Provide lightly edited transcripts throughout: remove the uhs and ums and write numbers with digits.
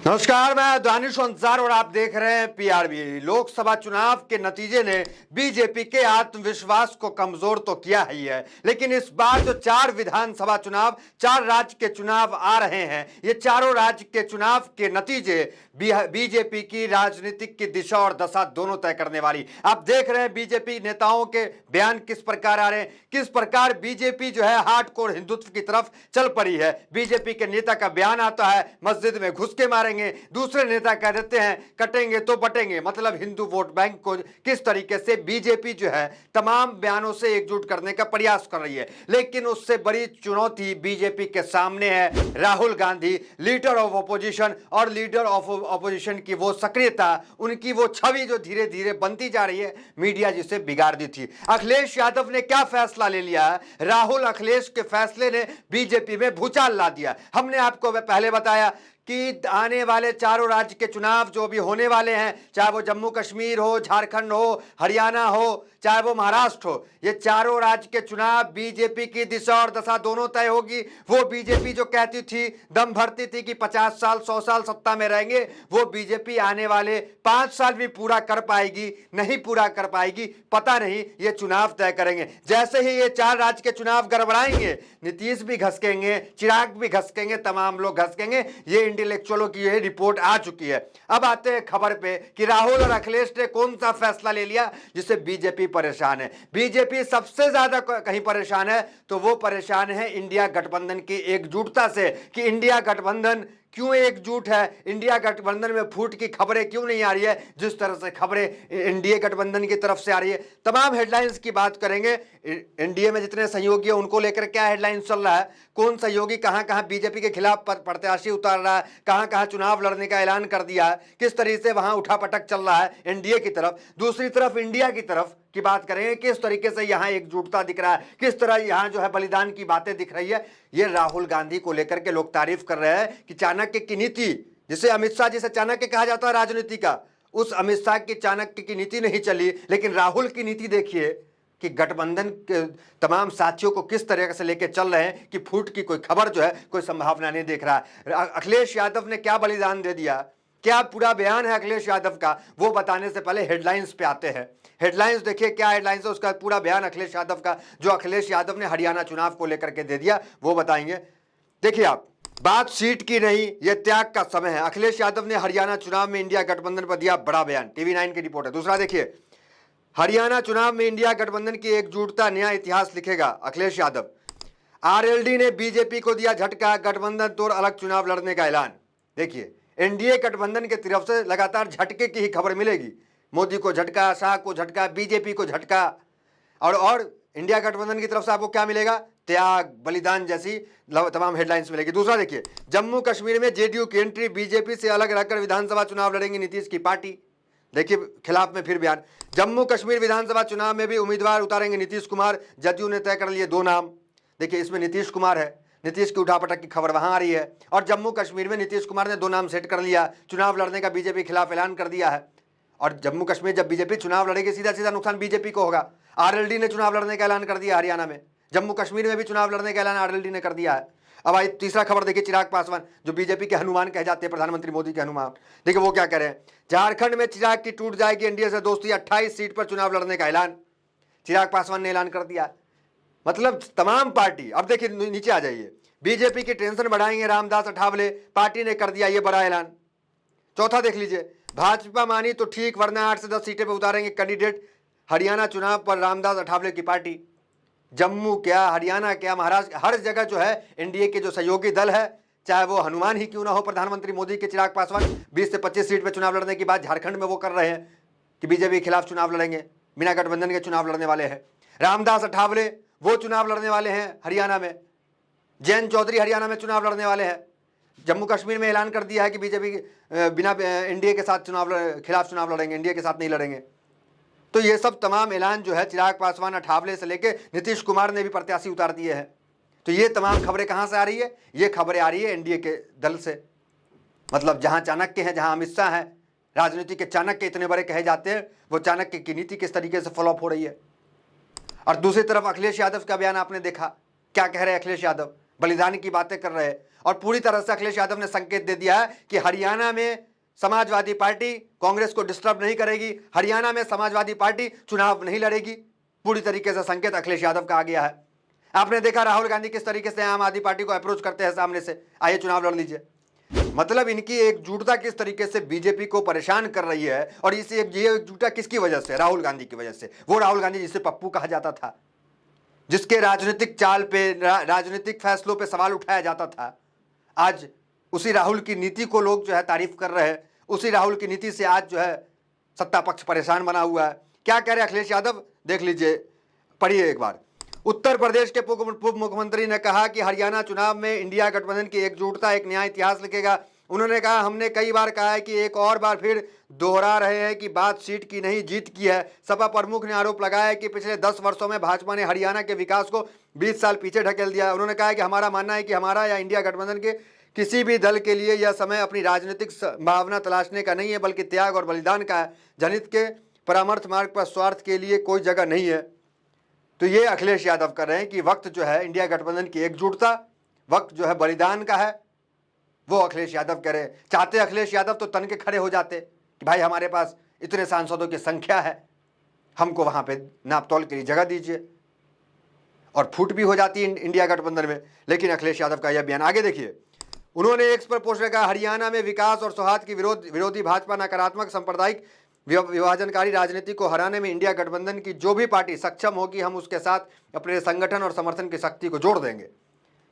नमस्कार, मैं दानिश अंसार और आप देख रहे हैं पीआरबी। लोकसभा चुनाव के नतीजे ने बीजेपी के आत्मविश्वास को कमजोर तो किया ही है, लेकिन इस बार जो 4 विधानसभा चुनाव, 4 राज्य के चुनाव आ रहे हैं, ये चारों राज्य के चुनाव के नतीजे बीजेपी की राजनीतिक की दिशा और दशा दोनों तय करने वाली। आप देख रहे हैं बीजेपी नेताओं के बयान किस प्रकार आ रहे हैं, किस प्रकार बीजेपी जो है हार्डकोर हिंदुत्व की तरफ चल पड़ी है। बीजेपी के नेता का बयान आता है, मस्जिद में घुस के मारेंगे, दूसरे नेता कह देते हैं कटेंगे तो बटेंगे। मतलब हिंदू वोट बैंक को किस तरीके से बीजेपी जो है तमाम बयानों से एकजुट करने का प्रयास कर रही है। लेकिन उससे बड़ी चुनौती बीजेपी के सामने है। Rahul Gandhi leader of opposition, और लीडर ऑफ ऑपोजिशन की वो सक्रियता, उनकी वो छवि जो धीरे धीरे बनती जा रही है, मीडिया जिसे बिगाड़ दी थी। अखिलेश यादव ने क्या फैसला ले लिया? राहुल अखिलेश के फैसले ने बीजेपी में भूचाल ला दिया। हमने आपको पहले बताया कि आने वाले चारों राज्य के चुनाव जो भी होने वाले हैं, चाहे वो जम्मू कश्मीर हो, झारखंड हो, हरियाणा हो, चाहे वो महाराष्ट्र हो, ये चारों राज्य के चुनाव बीजेपी की दिशा और दशा दोनों तय होगी। वो बीजेपी जो कहती थी, दम भरती थी कि 50 साल 100 साल सत्ता में रहेंगे, वो बीजेपी आने वाले 5 साल भी पूरा कर पाएगी, नहीं पूरा कर पाएगी, पता नहीं। ये चुनाव तय करेंगे। जैसे ही ये 4 राज्य के चुनाव गड़बड़ाएंगे, नीतीश भी घसकेंगे, चिराग भी घसकेंगे, तमाम लोग घसकेंगे। ये इंटेलेक्चुअलों की यह रिपोर्ट आ चुकी है। अब आते हैं खबर पे कि राहुल और अखिलेश ने कौन सा फैसला ले लिया जिससे बीजेपी परेशान है। बीजेपी सबसे ज्यादा कहीं परेशान है तो वो परेशान है इंडिया गठबंधन की एकजुटता से, कि इंडिया गठबंधन क्यों एकजुट है, इंडिया गठबंधन में फूट की खबरें क्यों नहीं आ रही है जिस तरह से खबरें एनडीए गठबंधन की तरफ से आ रही है। तमाम हेडलाइंस की बात करेंगे। एनडीए में जितने सहयोगी हैं उनको लेकर क्या हेडलाइंस चल रहा है, कौन सहयोगी कहां कहां बीजेपी के खिलाफ प्रत्याशी उतार रहा है, कहां कहां चुनाव लड़ने का ऐलान कर दिया है, किस तरीके से वहां उठापटक चल रहा है एनडीए की तरफ। दूसरी तरफ इंडिया की तरफ की बात करेंगे, किस तरीके से यहां एकजुटता दिख रहा है, किस तरह यहां जो है बलिदान की बातें दिख रही है। ये राहुल गांधी को लेकर के लोग तारीफ कर रहे हैं कि चाणक्य की नीति, जिसे अमित शाह जिसे चाणक्य कहा जाता है राजनीति का, उस अमित शाह की चाणक्य की नीति नहीं चली। लेकिन राहुल की नीति देखिए कि गठबंधन के तमाम साथियों को किस तरह से लेकर चल रहे हैं कि फूट की कोई खबर जो है, कोई संभावना नहीं देख रहा है। अखिलेश यादव ने क्या बलिदान दे दिया, क्या पूरा बयान है अखिलेश यादव का, वो बताने से पहले हेडलाइंस पे आते हैं। हेडलाइंस देखिए क्या हेडलाइंस है, उसका पूरा बयान अखिलेश यादव का, जो अखिलेश यादव ने हरियाणा चुनाव को लेकर के दे दिया, वो बताएंगे। देखिए आप, बात सीट की नहीं, यह त्याग का समय है। अखिलेश यादव ने हरियाणा चुनाव में इंडिया गठबंधन पर दिया बड़ा बयान, टीवी 9 की रिपोर्ट है। दूसरा देखिए, हरियाणा चुनाव में इंडिया गठबंधन की एकजुटता नया इतिहास लिखेगा, अखिलेश यादव। आरएलडी ने बीजेपी को दिया झटका, गठबंधन तोड़ अलग चुनाव लड़ने का ऐलान। देखिए, एनडीए गठबंधन की तरफ से लगातार झटके की ही खबर मिलेगी। मोदी को झटका, शाह को झटका, बीजेपी को झटका, और इंडिया गठबंधन की तरफ से आपको क्या मिलेगा? त्याग, बलिदान जैसी तमाम हेडलाइंस मिलेगी। दूसरा देखिए, जम्मू कश्मीर में जेडीयू की एंट्री, बीजेपी से अलग रहकर विधानसभा चुनाव लड़ेंगे नीतीश की पार्टी। देखिए खिलाफ में फिर बयान, जम्मू कश्मीर विधानसभा चुनाव में भी उम्मीदवार उतारेंगे नीतीश कुमार, जदयू ने तय कर लिए 2 नाम। देखिए इसमें नीतीश कुमार है, नीतीश की उठापटक की खबर वहां आ रही है। और जम्मू कश्मीर में नीतीश कुमार ने 2 नाम सेट कर लिया, चुनाव लड़ने का बीजेपी के खिलाफ ऐलान कर दिया है। और जम्मू कश्मीर जब बीजेपी चुनाव लड़ेगी, सीधा सीधा नुकसान बीजेपी को होगा। आरएलडी ने चुनाव लड़ने का ऐलान कर दिया हरियाणा में, जम्मू कश्मीर में भी चुनाव लड़ने का ऐलान आरएलडी ने कर दिया है। अब आई तीसरा खबर देखिए, चिराग पासवान जो बीजेपी के हनुमान कहे जाते हैं, प्रधानमंत्री मोदी के हनुमान, देखिए वो क्या कह रहे हैं। झारखंड में चिराग की टूट जाएगी एनडीए से दोस्ती, 28 सीट पर चुनाव लड़ने का ऐलान चिराग पासवान ने ऐलान कर दिया। मतलब तमाम पार्टी, अब देखिए नीचे आ जाइए, बीजेपी की टेंशन बढ़ाएंगे रामदास अठावले, पार्टी ने कर दिया ये बड़ा ऐलान। चौथा देख लीजिए, भाजपा मानी तो ठीक वरना 8 से 10 सीटें पर उतारेंगे कैंडिडेट, हरियाणा चुनाव पर रामदास अठावले की पार्टी। जम्मू क्या, हरियाणा क्या, महाराष्ट्र, हर जगह जो है एनडीए के जो सहयोगी दल है, चाहे वो हनुमान ही क्यों ना हो प्रधानमंत्री मोदी के, चिराग पासवान 20 से 25 सीट पर चुनाव लड़ने की बात झारखंड में वो कर रहे हैं कि बीजेपी के खिलाफ चुनाव लड़ेंगे, बिना गठबंधन के चुनाव लड़ने वाले हैं। रामदास अठावले वो चुनाव लड़ने वाले हैं हरियाणा में, जयंत चौधरी हरियाणा में चुनाव लड़ने वाले हैं। जम्मू कश्मीर में ऐलान कर दिया है कि बीजेपी बिना एनडीए के साथ खिलाफ चुनाव लड़ेंगे, एनडीए के साथ नहीं लड़ेंगे। तो ये सब तमाम ऐलान जो है चिराग पासवान, अठावले से लेके नीतीश कुमार ने भी प्रत्याशी उतार दिए हैं। तो ये तमाम खबरें कहां से आ रही है? ये खबरें आ रही है एनडीए के दल से। मतलब जहां चाणक्य है, जहां अमित शाह है, राजनीति के चाणक्य इतने बड़े कहे जाते हैं, वो चाणक्य की नीति किस तरीके से फॉलोअप हो रही है। और दूसरी तरफ अखिलेश यादव का बयान आपने देखा, क्या कह रहे हैं अखिलेश यादव, बलिदान की बातें कर रहे हैं। और पूरी तरह से अखिलेश यादव ने संकेत दे दिया है कि हरियाणा में समाजवादी पार्टी कांग्रेस को डिस्टर्ब नहीं करेगी, हरियाणा में समाजवादी पार्टी चुनाव नहीं लड़ेगी। पूरी तरीके से संकेत अखिलेश यादव का आ गया है। आपने देखा राहुल गांधी किस तरीके से आम आदमी पार्टी को अप्रोच करते हैं सामने से, आइए चुनाव लड़ लीजिए। मतलब इनकी एकजुटता किस तरीके से बीजेपी को परेशान कर रही है। और ये एकजुटता किसकी वजह से? राहुल गांधी की वजह से। वो राहुल गांधी जिसे पप्पू कहा जाता था, जिसके राजनीतिक चाल पे, राजनीतिक फैसलों पे सवाल उठाया जाता था, आज उसी राहुल की नीति को लोग जो है तारीफ कर रहे हैं। उसी राहुल की नीति से आज जो है सत्ता पक्ष परेशान बना हुआ है। क्या कह रहे अखिलेश यादव, देख लीजिए, पढ़िए एक बार। उत्तर प्रदेश के पूर्व मुख्यमंत्री ने कहा कि हरियाणा चुनाव में इंडिया गठबंधन की एकजुटता एक नया इतिहास लिखेगा। उन्होंने कहा, हमने कई बार कहा है कि एक और बार फिर दोहरा रहे हैं कि बात सीट की नहीं जीत की है। सपा प्रमुख ने आरोप लगाया कि पिछले 10 वर्षों में भाजपा ने हरियाणा के विकास को 20 साल पीछे ढकेल दिया। उन्होंने कहा कि हमारा मानना है कि हमारा या इंडिया गठबंधन के किसी भी दल के लिए यह समय अपनी राजनीतिक भावना तलाशने का नहीं है, बल्कि त्याग और बलिदान का है। जनहित के परामर्श मार्ग पर स्वार्थ के लिए कोई जगह नहीं है। तो ये अखिलेश यादव कर रहे हैं कि वक्त जो है इंडिया गठबंधन की एकजुटता, वक्त जो है बलिदान का है, वो अखिलेश यादव कह रहे हैं। चाहते अखिलेश यादव तो तन के खड़े हो जाते कि भाई हमारे पास इतने सांसदों की संख्या है, हमको वहां पे नाप तौल के लिए जगह दीजिए, और फूट भी हो जाती है इंडिया गठबंधन में। लेकिन अखिलेश यादव का यह बयान आगे देखिए। उन्होंने एक्स पर पोस्ट में कहा, हरियाणा में विकास और सौहार्द की विरोधी भाजपा नकारात्मक सांप्रदायिक विभाजनकारी राजनीति को हराने में इंडिया गठबंधन की जो भी पार्टी सक्षम होगी, हम उसके साथ अपने संगठन और समर्थन की शक्ति को जोड़ देंगे।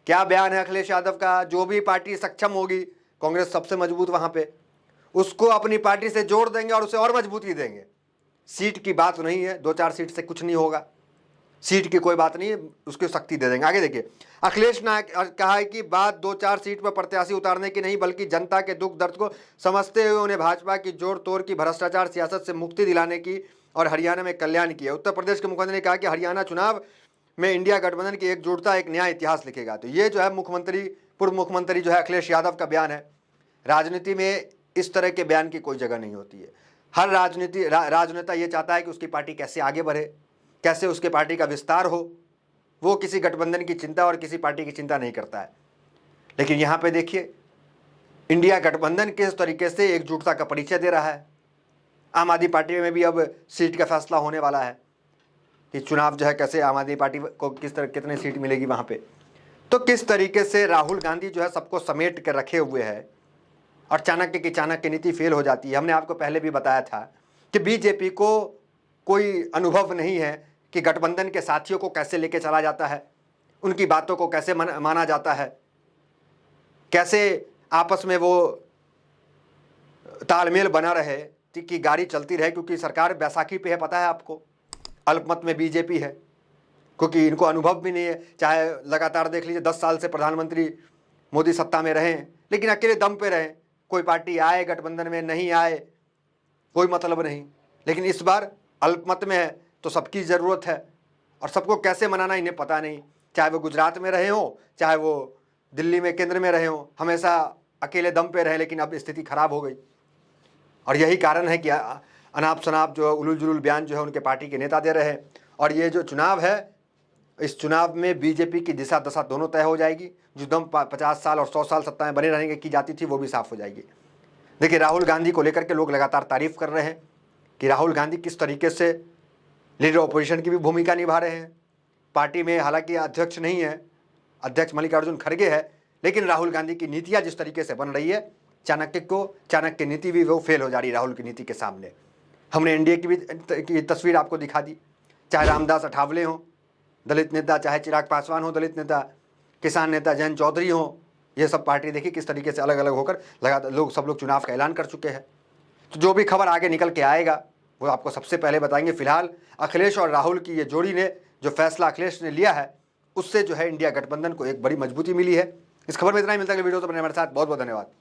क्या बयान है अखिलेश यादव का? जो भी पार्टी सक्षम होगी, कांग्रेस सबसे मजबूत वहां पे, उसको अपनी पार्टी से जोड़ देंगे और उसे और मजबूती देंगे। सीट की बात नहीं है, 2-4 सीट से कुछ नहीं होगा, सीट की कोई बात नहीं है, उसकी शक्ति दे देंगे। आगे देखिए, अखिलेश ने कहा है कि बात 2-4 सीट पर प्रत्याशी उतारने की नहीं, बल्कि जनता के दुख दर्द को समझते हुए उन्हें भाजपा की जोड़ तोड़ की भ्रष्टाचार सियासत से मुक्ति दिलाने की और हरियाणा में कल्याण की है। उत्तर प्रदेश के मुख्यमंत्री ने कहा कि हरियाणा चुनाव में इंडिया गठबंधन की एकजुटता एक नया इतिहास लिखेगा। तो ये जो है पूर्व मुख्यमंत्री जो है अखिलेश यादव का बयान है। राजनीति में इस तरह के बयान की कोई जगह नहीं होती है। हर राजनेता ये चाहता है कि उसकी पार्टी कैसे आगे बढ़े, कैसे उसके पार्टी का विस्तार हो। वो किसी गठबंधन की चिंता और किसी पार्टी की चिंता नहीं करता है। लेकिन यहाँ पे देखिए, इंडिया गठबंधन किस तरीके से एकजुटता का परिचय दे रहा है। आम आदमी पार्टी में भी अब सीट का फैसला होने वाला है कि चुनाव जो है कैसे आम आदमी पार्टी को कितने सीट मिलेगी वहाँ पे। तो किस तरीके से राहुल गांधी जो है सबको समेट कर रखे हुए है और चाणक्य की चाणक्य नीति फेल हो जाती है। हमने आपको पहले भी बताया था कि बीजेपी को कोई अनुभव नहीं है कि गठबंधन के साथियों को कैसे लेके चला जाता है, उनकी बातों को कैसे माना जाता है, कैसे आपस में वो तालमेल बना रहे कि गाड़ी चलती रहे। क्योंकि सरकार बैसाखी पे है, पता है आपको, अल्पमत में बीजेपी है, क्योंकि इनको अनुभव भी नहीं है। चाहे लगातार देख लीजिए 10 साल से प्रधानमंत्री मोदी सत्ता में रहे, लेकिन अकेले दम पे रहे। कोई पार्टी आए गठबंधन में, नहीं आए कोई मतलब नहीं। लेकिन इस बार अल्पमत में है तो सबकी ज़रूरत है, और सबको कैसे मनाना इन्हें पता नहीं। चाहे वो गुजरात में रहे हों, चाहे वो दिल्ली में केंद्र में रहे हों, हमेशा अकेले दम पे रहे। लेकिन अब स्थिति खराब हो गई, और यही कारण है कि अनाप शनाप जो उलूल जुलूल बयान जो है उनके पार्टी के नेता दे रहे हैं। और ये जो चुनाव है, इस चुनाव में बीजेपी की दिशा दशा दोनों तय हो जाएगी। जो दम 50 साल और 100 साल सत्ता में बने रहने की जाती थी, वो भी साफ हो जाएगी। देखिए, राहुल गांधी को लेकर के लोग लगातार तारीफ कर रहे हैं कि राहुल गांधी किस तरीके से लीडर ऑपोजिशन की भी भूमिका निभा रहे हैं। पार्टी में हालांकि अध्यक्ष नहीं है, अध्यक्ष मल्लिकार्जुन खड़गे है, लेकिन राहुल गांधी की नीतियां जिस तरीके से बन रही है, चाणक्य नीति भी वो फेल हो जा रही है राहुल की नीति के सामने। हमने एनडीए की तस्वीर आपको दिखा दी, चाहे रामदास अठावले हों दलित नेता, चाहे चिराग पासवान हो दलित नेता, किसान नेता जयंत चौधरी हों, ये सब पार्टी देखिए किस तरीके से अलग अलग होकर लगातार सब लोग चुनाव का ऐलान कर चुके हैं। तो जो भी खबर आगे निकल के आएगा वो आपको सबसे पहले बताएंगे। फिलहाल अखिलेश और राहुल की ये जोड़ी ने जो फैसला अखिलेश ने लिया है, उससे जो है इंडिया गठबंधन को एक बड़ी मजबूती मिली है। इस खबर में इतना ही मिलता है। वीडियो तो बने हमारे साथ, बहुत बहुत धन्यवाद।